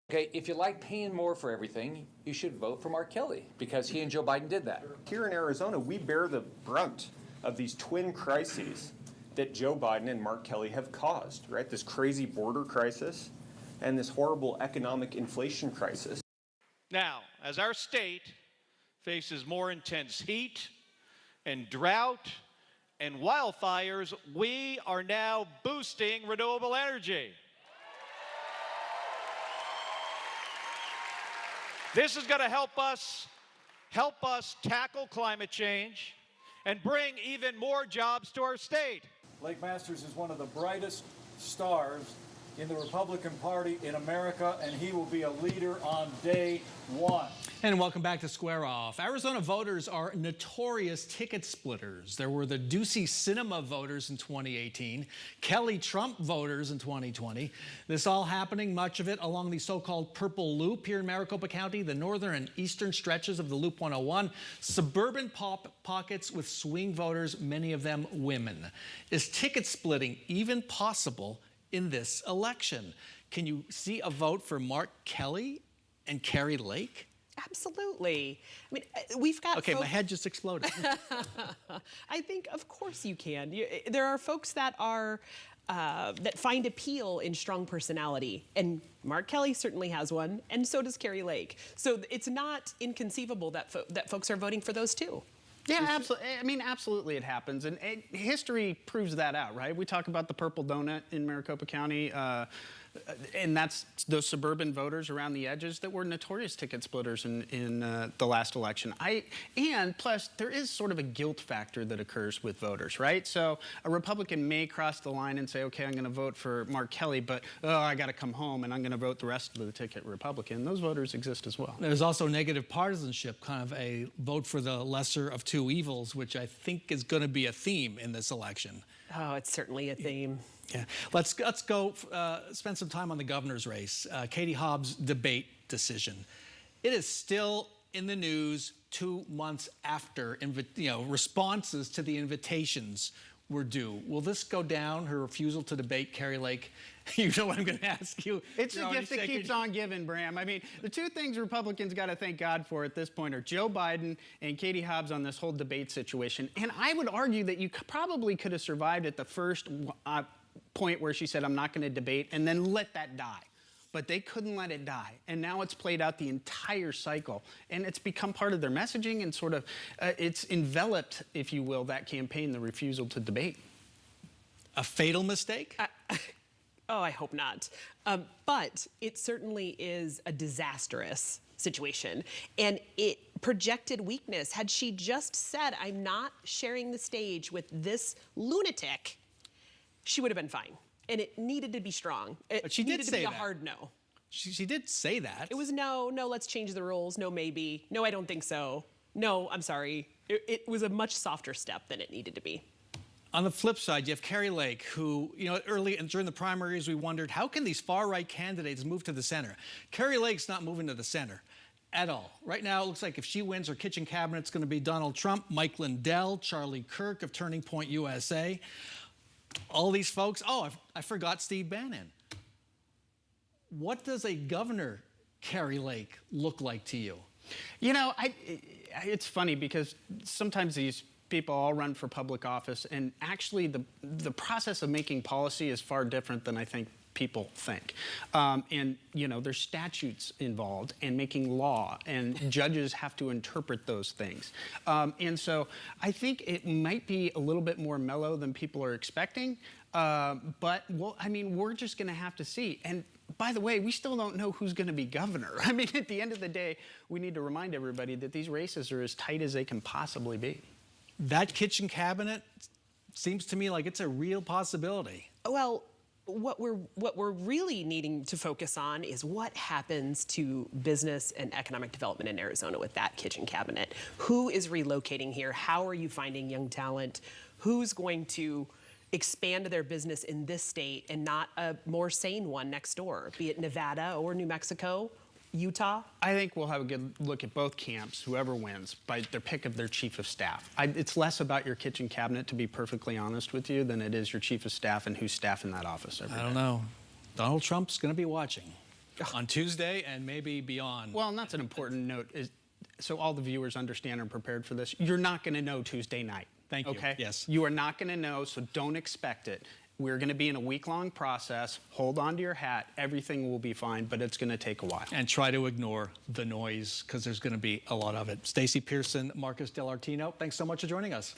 Okay, if you like paying more for everything, you should vote for Mark Kelly because he and Joe Biden did that. Here in Arizona, we bear the brunt of these twin crises that Joe Biden and Mark Kelly have caused, right? This crazy border crisis and this horrible economic inflation crisis. Now, as our state faces more intense heat and drought and wildfires, we are now boosting renewable energy. This is going to help us tackle climate change and bring even more jobs to our state. Lake Masters is one of the brightest stars in the Republican Party in America, and he will be a leader on day one. And welcome back to Square Off. Arizona voters are notorious ticket splitters. There were the Ducey Cinema voters in 2018, Kelly Trump voters in 2020. This all happening, much of it along the so-called Purple Loop here in Maricopa County, the northern and eastern stretches of the Loop 101, suburban pockets with swing voters, many of them women. Is ticket splitting even possible in this election? Can you see a vote for Mark Kelly and Kari Lake? Absolutely. I mean, we've got Okay, my head just exploded. I think, of course you can. There are folks that are that find appeal in strong personality, and Mark Kelly certainly has one, and so does Kari Lake. So it's not inconceivable that that folks are voting for those too. Yeah, absolutely. I mean, absolutely it happens. And history proves that out, right? We talk about the purple donut in Maricopa County, and that's those suburban voters around the edges that were notorious ticket splitters in the last election. And plus, there is sort of a guilt factor that occurs with voters, right? So a Republican may cross the line and say, okay, I'm going to vote for Mark Kelly, but I got to come home and I'm going to vote the rest of the ticket Republican. Those voters exist as well. There's also negative partisanship, kind of a vote for the lesser of two evils, which I think is going to be a theme in this election. Oh, it's certainly a theme. Yeah, let's go spend some time on the governor's race. Katie Hobbs' debate decision. It is still in the news 2 months after responses to the invitations were due. Will this go down, her refusal to debate Kari Lake? You know what I'm going to ask you. It's a gift that keeps on giving, Bram. I mean, the two things Republicans got to thank God for at this point are Joe Biden and Katie Hobbs on this whole debate situation. And I would argue that you probably could have survived at the first point where she said, I'm not going to debate, and then let that die. But they couldn't let it die. And now it's played out the entire cycle. And it's become part of their messaging and sort of, it's enveloped, if you will, that campaign, the refusal to debate. A fatal mistake? Oh, I hope not. But it certainly is a disastrous situation. And it projected weakness. Had she just said, I'm not sharing the stage with this lunatic, she would have been fine. And it needed to be strong. But she did say a that. Hard no. She did say that. It was no, let's change the rules. No, maybe. No, I don't think so. No, I'm sorry. It was a much softer step than it needed to be. On the flip side, you have Kari Lake, who, early and during the primaries, we wondered, how can these far-right candidates move to the center? Kari Lake's not moving to the center at all. Right now, it looks like if she wins, her kitchen cabinet's going to be Donald Trump, Mike Lindell, Charlie Kirk of Turning Point USA. All these folks. Oh, I forgot Steve Bannon. What does a governor, Kari Lake, look like to you? You know, it's funny because sometimes these people all run for public office, and actually the process of making policy is far different than I think people think. And, there's statutes involved and making law, and judges have to interpret those things. And so I think it might be a little bit more mellow than people are expecting. But, we're just going to have to see. And by the way, we still don't know who's going to be governor. I mean, at the end of the day, we need to remind everybody that these races are as tight as they can possibly be. That kitchen cabinet seems to me like it's a real possibility. Well, what we're really needing to focus on is what happens to business and economic development in Arizona with that kitchen cabinet. Who is relocating here? How are you finding young talent? Who's going to expand their business in this state and not a more sane one next door, be it Nevada or New Mexico, Utah? I think we'll have a good look at both camps, whoever wins, by their pick of their chief of staff. It's less about your kitchen cabinet, to be perfectly honest with you, than it is your chief of staff and who's staffing that office every day. I don't know. Donald Trump's going to be watching. on Tuesday and maybe beyond. Well, and that's an important note, is so all the viewers understand and prepared for this. You're not going to know Tuesday night. Thank you. Okay? Yes. You are not going to know, so don't expect it. We're going to be in a week-long process. Hold on to your hat. Everything will be fine, but it's going to take a while. And try to ignore the noise because there's going to be a lot of it. Stacy, Pearson, Marcus Dell'Artino, thanks so much for joining us.